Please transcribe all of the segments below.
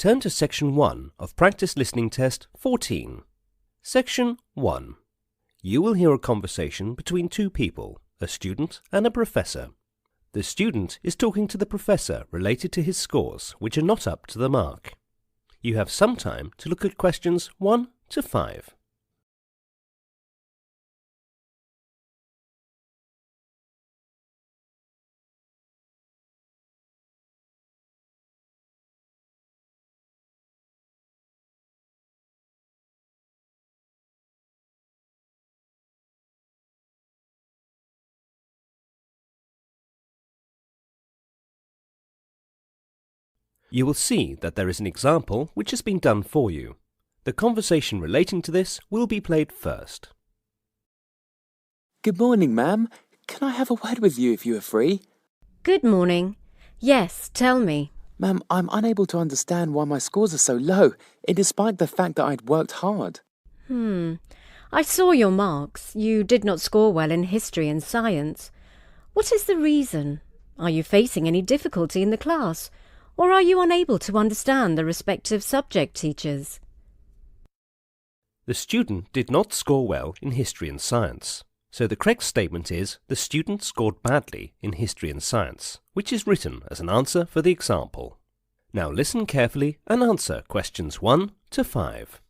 Turn to Section 1 of Practice Listening Test 14. Section 1. You will hear a conversation between two people, a student and a professor. The student is talking to the professor related to his scores, which are not up to the mark. You have some time to look at questions 1 to 5. You will see that there is an example which has been done for you. The conversation relating to this will be played first. Good morning, ma'am. Can I have a word with you if you are free? Good morning. Yes, tell me. Ma'am, I'm unable to understand why my scores are so low, despite the fact that I'd worked hard. I saw your marks. You did not score well in history and science. What is the reason? Are you facing any difficulty in the class? Or are you unable to understand the respective subject teachers? The student did not score well in history and science. So the correct statement is the student scored badly in history and science, which is written as an answer for the example. Now listen carefully and answer questions 1 to 5.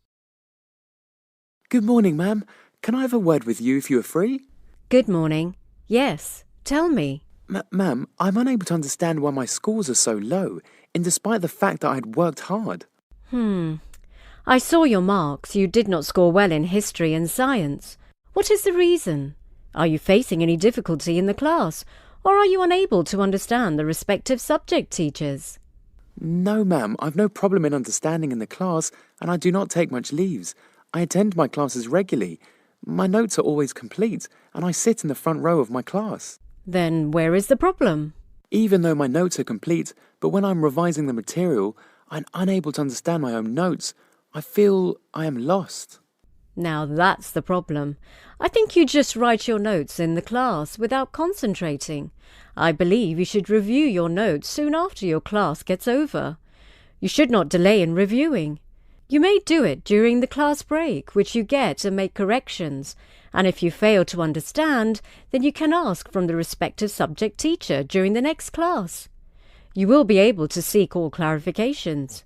Good morning, ma'am. Can I have a word with you if you are free? Good morning. Yes, tell me. Ma'am, I'm unable to understand why my scores are so low, despite the fact that I'd worked hard. I saw your marks. You did not score well in history and science. What is the reason? Are you facing any difficulty in the class, or are you unable to understand the respective subject teachers? No, ma'am, I've no problem in understanding in the class, and I do not take much leaves. I attend my classes regularly. My notes are always complete, and I sit in the front row of my class. Then where is the problem? Even though my notes are complete, but when I'm revising the material, I'm unable to understand my own notes. I feel I am lost. Now that's the problem. I think you just write your notes in the class without concentrating. I believe you should review your notes soon after your class gets over. You should not delay in reviewing. You may do it during the class break, which you get and make corrections, and if you fail to understand, then you can ask from the respective subject teacher during the next class. You will be able to seek all clarifications.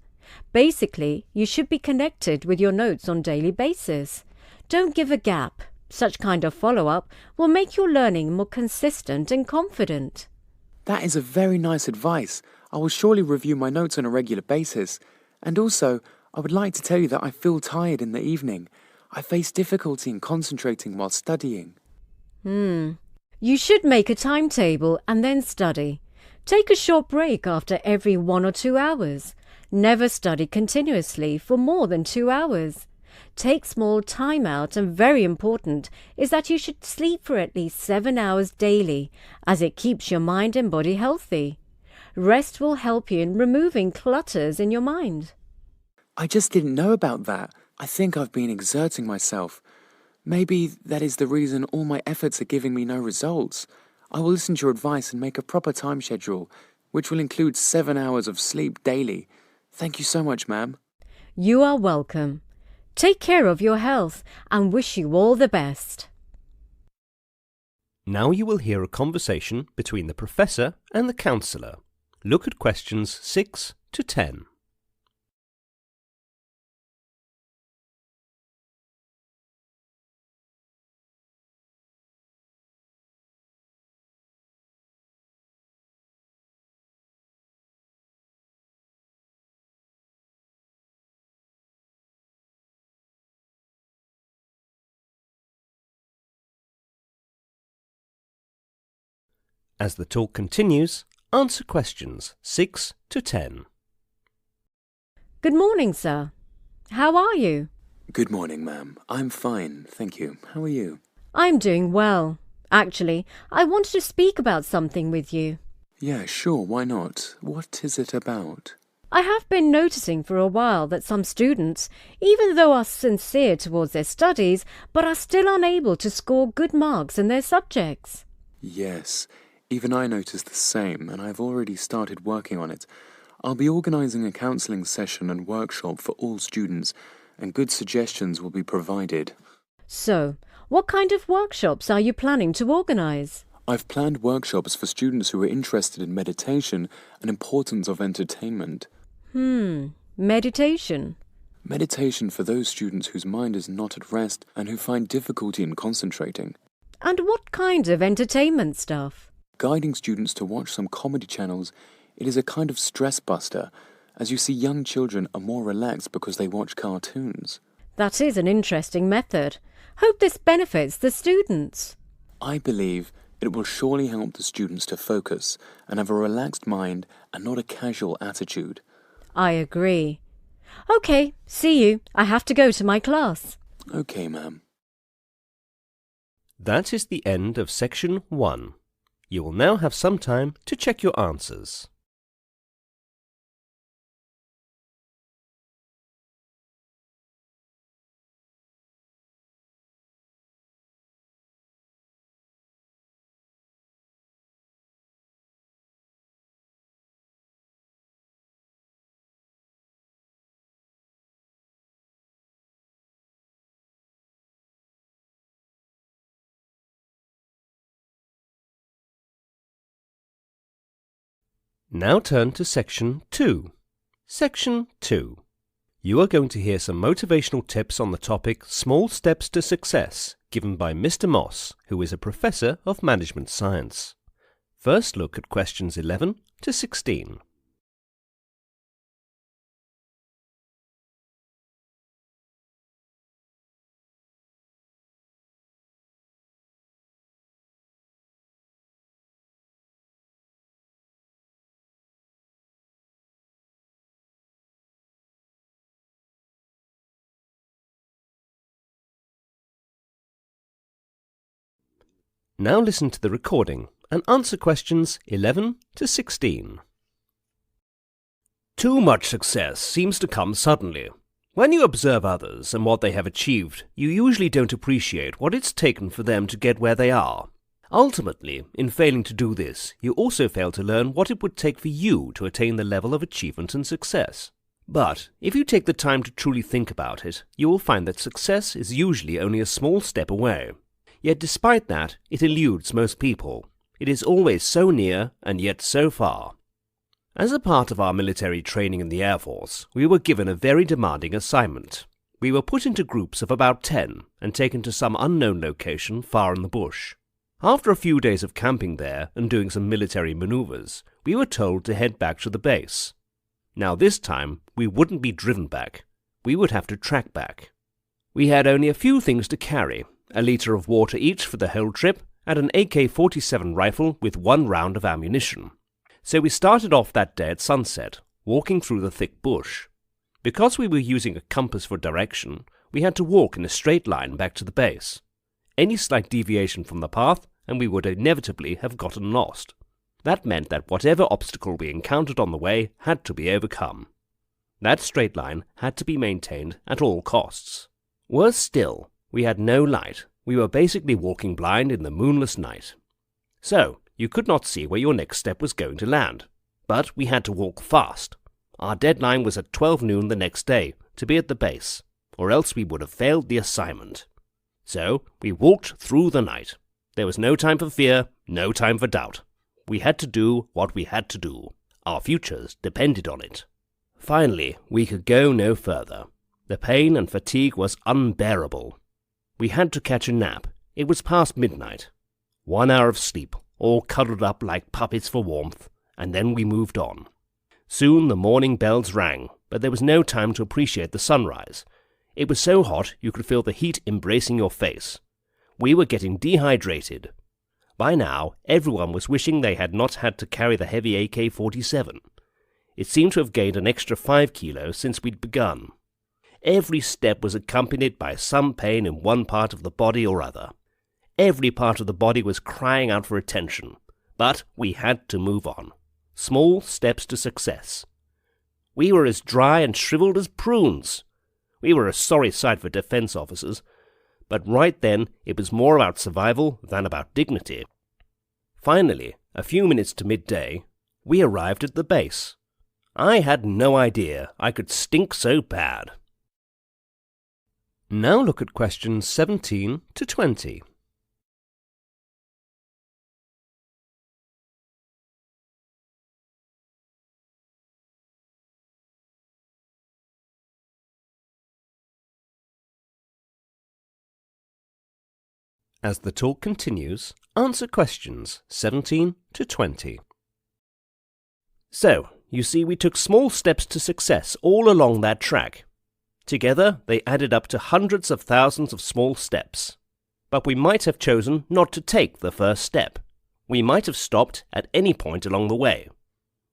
Basically, you should be connected with your notes on a daily basis. Don't give a gap. Such kind of follow-up will make your learning more consistent and confident. That is a very nice advice. I will surely review my notes on a regular basis. And also, I would like to tell you that I feel tired in the evening. I face difficulty in concentrating while studying. You should make a timetable and then study. Take a short break after every 1 or 2 hours. Never study continuously for more than 2 hours. Take small time out, and very important is that you should sleep for at least 7 hours daily, as it keeps your mind and body healthy. Rest will help you in removing clutters in your mind. I just didn't know about that. I think I've been exerting myself. Maybe that is the reason all my efforts are giving me no results. I will listen to your advice and make a proper time schedule, which will include 7 hours of sleep daily. Thank you so much, ma'am. You are welcome. Take care of your health and wish you all the best. Now you will hear a conversation between the professor and the counsellor. Look at questions 6 to 10. As the talk continues, answer questions 6 to 10. Good morning, sir. How are you? Good morning, ma'am. I'm fine, thank you. How are you? I'm doing well. Actually, I wanted to speak about something with you. Yeah, sure, why not? What is it about? I have been noticing for a while that some students, even though are sincere towards their studies, but are still unable to score good marks in their subjects. Yes, even I noticed the same, and I've already started working on it. I'll be organising a counselling session and workshop for all students, and good suggestions will be provided. So, what kind of workshops are you planning to organise? I've planned workshops for students who are interested in meditation and importance of entertainment. Meditation. Meditation for those students whose mind is not at rest and who find difficulty in concentrating. And what kind of entertainment stuff? Guiding students to watch some comedy channels, it is a kind of stress buster, as you see young children are more relaxed because they watch cartoons. That is an interesting method. Hope this benefits the students. I believe it will surely help the students to focus and have a relaxed mind and not a casual attitude. I agree. OK, see you. I have to go to my class. OK, ma'am. That is the end of section 1. You will now have some time to check your answers. Now turn to section 2. Section 2. You are going to hear some motivational tips on the topic Small Steps to Success, given by Mr. Moss, who is a professor of management science. First look at questions 11 to 16. Now listen to the recording and answer questions 11 to 16. Too much success seems to come suddenly. When you observe others and what they have achieved, you usually don't appreciate what it's taken for them to get where they are. Ultimately, in failing to do this, you also fail to learn what it would take for you to attain the level of achievement and success. But if you take the time to truly think about it, you will find that success is usually only a small step away. Yet despite that, it eludes most people. It is always so near and yet so far. As a part of our military training in the Air Force, we were given a very demanding assignment. We were put into groups of about 10 and taken to some unknown location far in the bush. After a few days of camping there and doing some military maneuvers, we were told to head back to the base. Now this time, we wouldn't be driven back. We would have to track back. We had only a few things to carry. A litre of water each for the whole trip, and an AK-47 rifle with 1 round of ammunition. So we started off that day at sunset, walking through the thick bush. Because we were using a compass for direction, we had to walk in a straight line back to the base. Any slight deviation from the path, and we would inevitably have gotten lost. That meant that whatever obstacle we encountered on the way had to be overcome. That straight line had to be maintained at all costs. Worse still, we had no light. We were basically walking blind in the moonless night. So, you could not see where your next step was going to land. But we had to walk fast. Our deadline was at 12 noon the next day to be at the base, or else we would have failed the assignment. So, we walked through the night. There was no time for fear, no time for doubt. We had to do what we had to do. Our futures depended on it. Finally, we could go no further. The pain and fatigue was unbearable. We had to catch a nap. It was past midnight. 1 hour of sleep, all cuddled up like puppets for warmth, and then we moved on. Soon the morning bells rang, but there was no time to appreciate the sunrise. It was so hot you could feel the heat embracing your face. We were getting dehydrated. By now, everyone was wishing they had not had to carry the heavy AK-47. It seemed to have gained an extra 5 kilos since we'd begun. Every step was accompanied by some pain in one part of the body or other. Every part of the body was crying out for attention, but we had to move on. Small steps to success. We were as dry and shriveled as prunes. We were a sorry sight for defense officers, but right then it was more about survival than about dignity. Finally, a few minutes to midday, we arrived at the base. I had no idea I could stink so bad. Now look at questions 17 to 20. As the talk continues, answer questions 17 to 20. So, you see we took small steps to success all along that track. Together, they added up to hundreds of thousands of small steps. But we might have chosen not to take the first step. We might have stopped at any point along the way.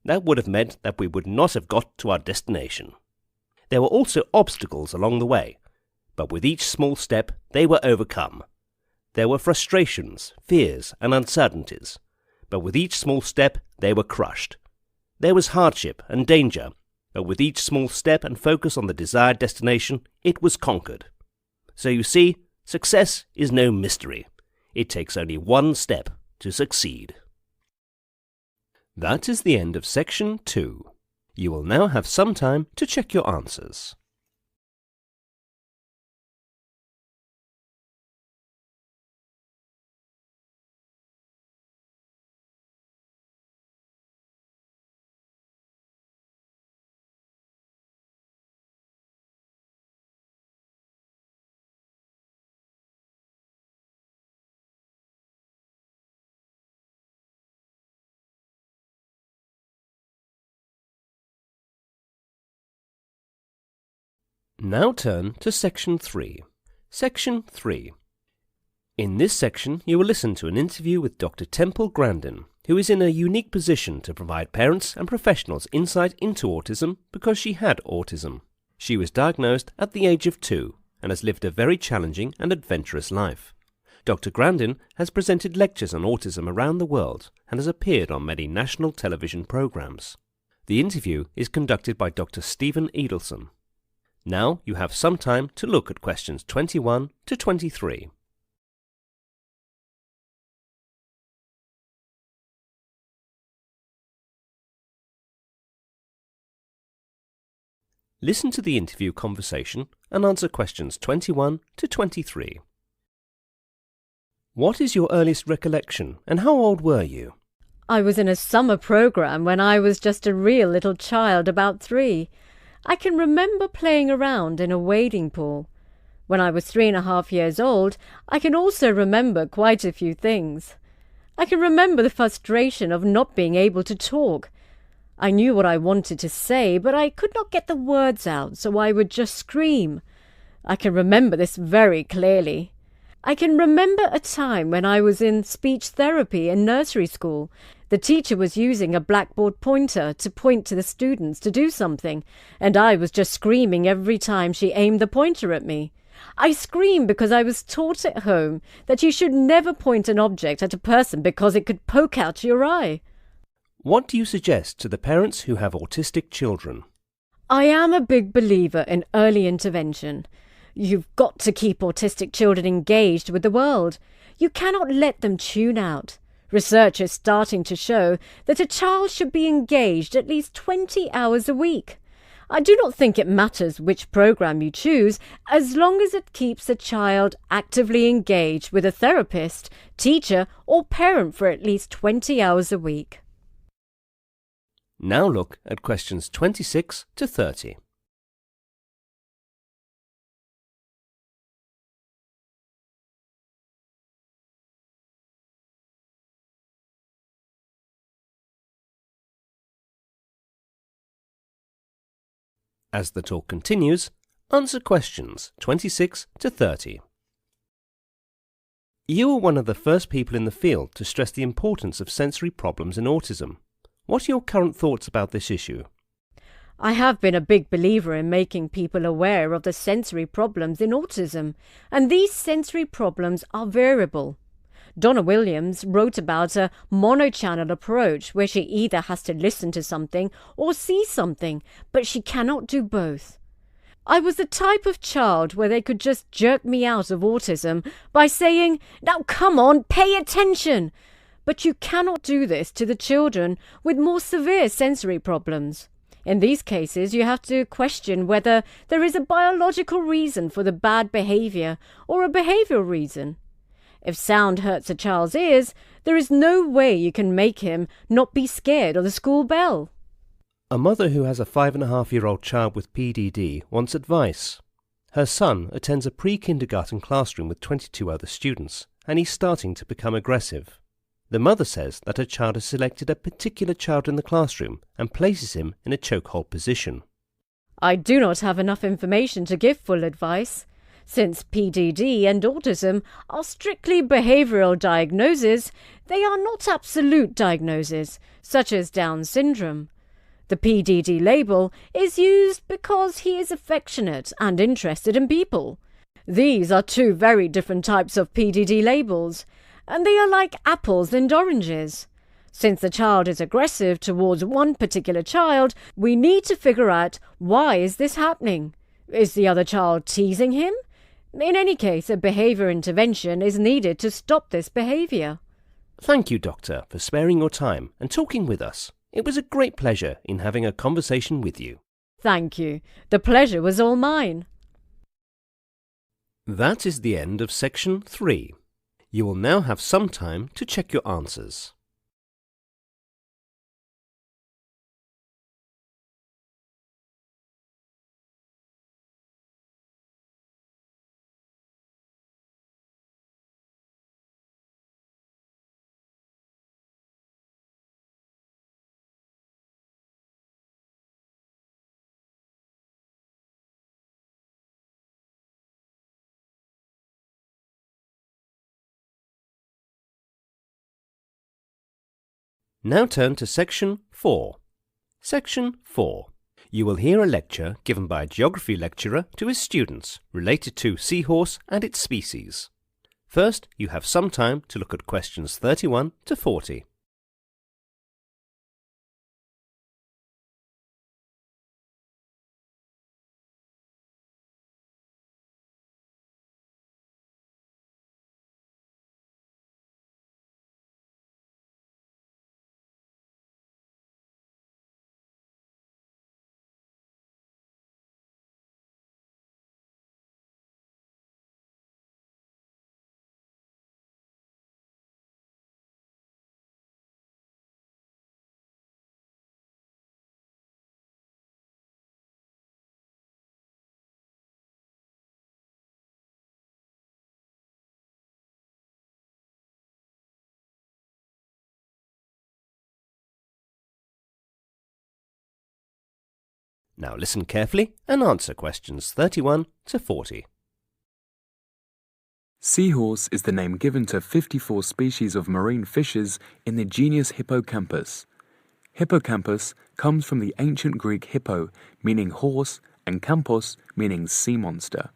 That would have meant that we would not have got to our destination. There were also obstacles along the way, but with each small step they were overcome. There were frustrations, fears, and uncertainties, but with each small step they were crushed. There was hardship and danger, but with each small step and focus on the desired destination, it was conquered. So you see, success is no mystery. It takes only one step to succeed. That is the end of section 2. You will now have some time to check your answers. Now turn to Section 3. Section 3. In this section, you will listen to an interview with Dr. Temple Grandin, who is in a unique position to provide parents and professionals insight into autism because she had autism. She was diagnosed at the age of 2 and has lived a very challenging and adventurous life. Dr. Grandin has presented lectures on autism around the world and has appeared on many national television programs. The interview is conducted by Dr. Stephen Edelson. Now you have some time to look at questions 21 to 23. Listen to the interview conversation and answer questions 21 to 23. What is your earliest recollection and how old were you? I was in a summer program when I was just a real little child, about 3. I can remember playing around in a wading pool. When I was 3.5 years old, I can also remember quite a few things. I can remember the frustration of not being able to talk. I knew what I wanted to say, but I could not get the words out, so I would just scream. I can remember this very clearly. I can remember a time when I was in speech therapy in nursery school. The teacher was using a blackboard pointer to point to the students to do something, and I was just screaming every time she aimed the pointer at me. I screamed because I was taught at home that you should never point an object at a person because it could poke out your eye. What do you suggest to the parents who have autistic children? I am a big believer in early intervention. You've got to keep autistic children engaged with the world. You cannot let them tune out. Research is starting to show that a child should be engaged at least 20 hours a week. I do not think it matters which program you choose, as long as it keeps a child actively engaged with a therapist, teacher, or parent for at least 20 hours a week. Now look at questions 26 to 30. As the talk continues, answer questions 26 to 30. You were one of the first people in the field to stress the importance of sensory problems in autism. What are your current thoughts about this issue? I have been a big believer in making people aware of the sensory problems in autism, and these sensory problems are variable. Donna Williams wrote about a monochannel approach where she either has to listen to something or see something, but she cannot do both. I was the type of child where they could just jerk me out of autism by saying, "Now come on, pay attention!" But you cannot do this to the children with more severe sensory problems. In these cases, you have to question whether there is a biological reason for the bad behavior or a behavioral reason. If sound hurts a child's ears, there is no way you can make him not be scared of the school bell. A mother who has a 5.5-year-old child with PDD wants advice. Her son attends a pre-kindergarten classroom with 22 other students, and he's starting to become aggressive. The mother says that her child has selected a particular child in the classroom and places him in a chokehold position. I do not have enough information to give full advice. Since PDD and autism are strictly behavioral diagnoses, they are not absolute diagnoses, such as Down syndrome. The PDD label is used because he is affectionate and interested in people. These are two very different types of PDD labels, and they are like apples and oranges. Since the child is aggressive towards one particular child, we need to figure out why is this happening. Is the other child teasing him? In any case, a behaviour intervention is needed to stop this behaviour. Thank you, Doctor, for sparing your time and talking with us. It was a great pleasure in having a conversation with you. Thank you. The pleasure was all mine. That is the end of section 3. You will now have some time to check your answers. Now turn to section 4. Section 4. You will hear a lecture given by a geography lecturer to his students related to seahorse and its species. First, you have some time to look at questions 31 to 40. Now listen carefully and answer questions 31 to 40. Seahorse is the name given to 54 species of marine fishes in the genus Hippocampus. Hippocampus comes from the ancient Greek hippo, meaning horse, and campos, meaning sea monster.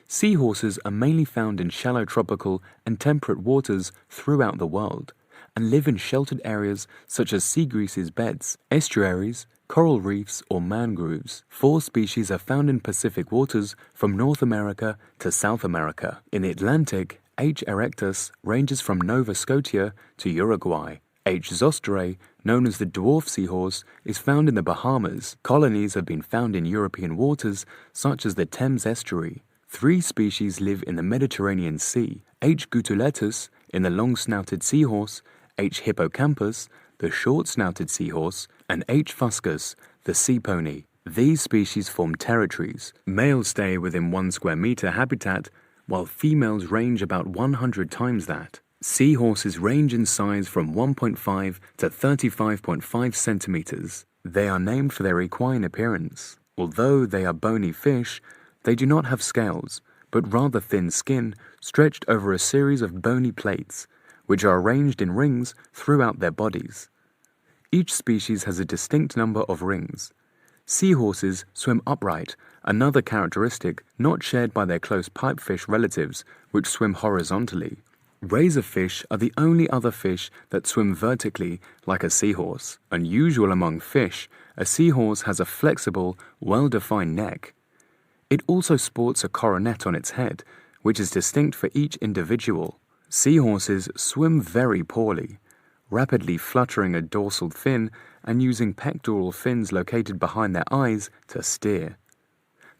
Seahorses are mainly found in shallow tropical and temperate waters throughout the world, and live in sheltered areas such as sea greases beds, estuaries, coral reefs, or mangroves. 4 species are found in Pacific waters from North America to South America. In the Atlantic, H. erectus ranges from Nova Scotia to Uruguay. H. zosterae, known as the dwarf seahorse, is found in the Bahamas. Colonies have been found in European waters such as the Thames estuary. 3 species live in the Mediterranean Sea. H. gutuletus in the long-snouted seahorse, H. hippocampus, the short-snouted seahorse, and H. fuscus, the sea pony. These species form territories. Males stay within 1 square meter habitat, while females range about 100 times that. Seahorses range in size from 1.5 to 35.5 centimeters. They are named for their equine appearance. Although they are bony fish, they do not have scales, but rather thin skin stretched over a series of bony plates, which are arranged in rings throughout their bodies. Each species has a distinct number of rings. Seahorses swim upright, another characteristic not shared by their close pipefish relatives, which swim horizontally. Razorfish are the only other fish that swim vertically like a seahorse. Unusual among fish, a seahorse has a flexible, well-defined neck. It also sports a coronet on its head, which is distinct for each individual. Seahorses swim very poorly. rapidly fluttering a dorsal fin and using pectoral fins located behind their eyes to steer.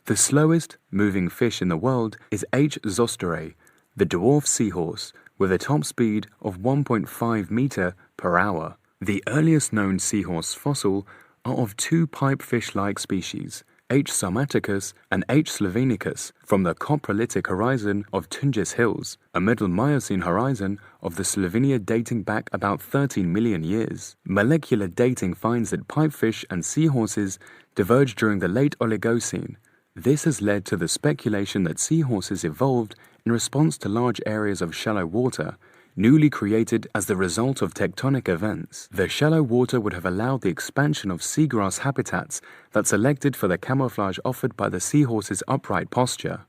The slowest moving fish in the world is H. zosterae, the dwarf seahorse, with a top speed of 1.5 meter per hour. The earliest known seahorse fossil are of two pipefish-like species, H. sarmaticus and H. slovenicus, from the coprolitic horizon of Tungus Hills, a middle Miocene horizon of the Slovenia dating back about 13 million years. Molecular dating finds that pipefish and seahorses diverged during the late Oligocene. This has led to the speculation that seahorses evolved in response to large areas of shallow water, newly created as the result of tectonic events. The shallow water would have allowed the expansion of seagrass habitats that selected for the camouflage offered by the seahorse's upright posture.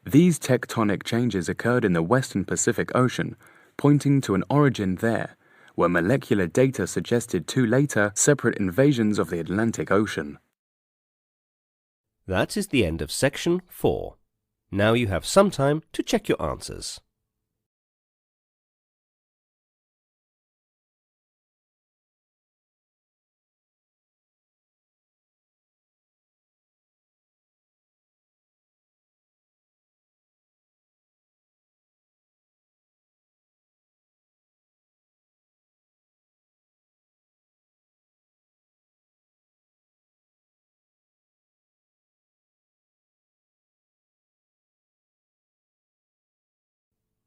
These tectonic changes occurred in the western Pacific Ocean, pointing to an origin there, where molecular data suggested two later separate invasions of the Atlantic Ocean. That is the end of section 4. Now you have some time to check your answers.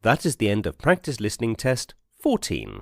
That is the end of practice listening test 14.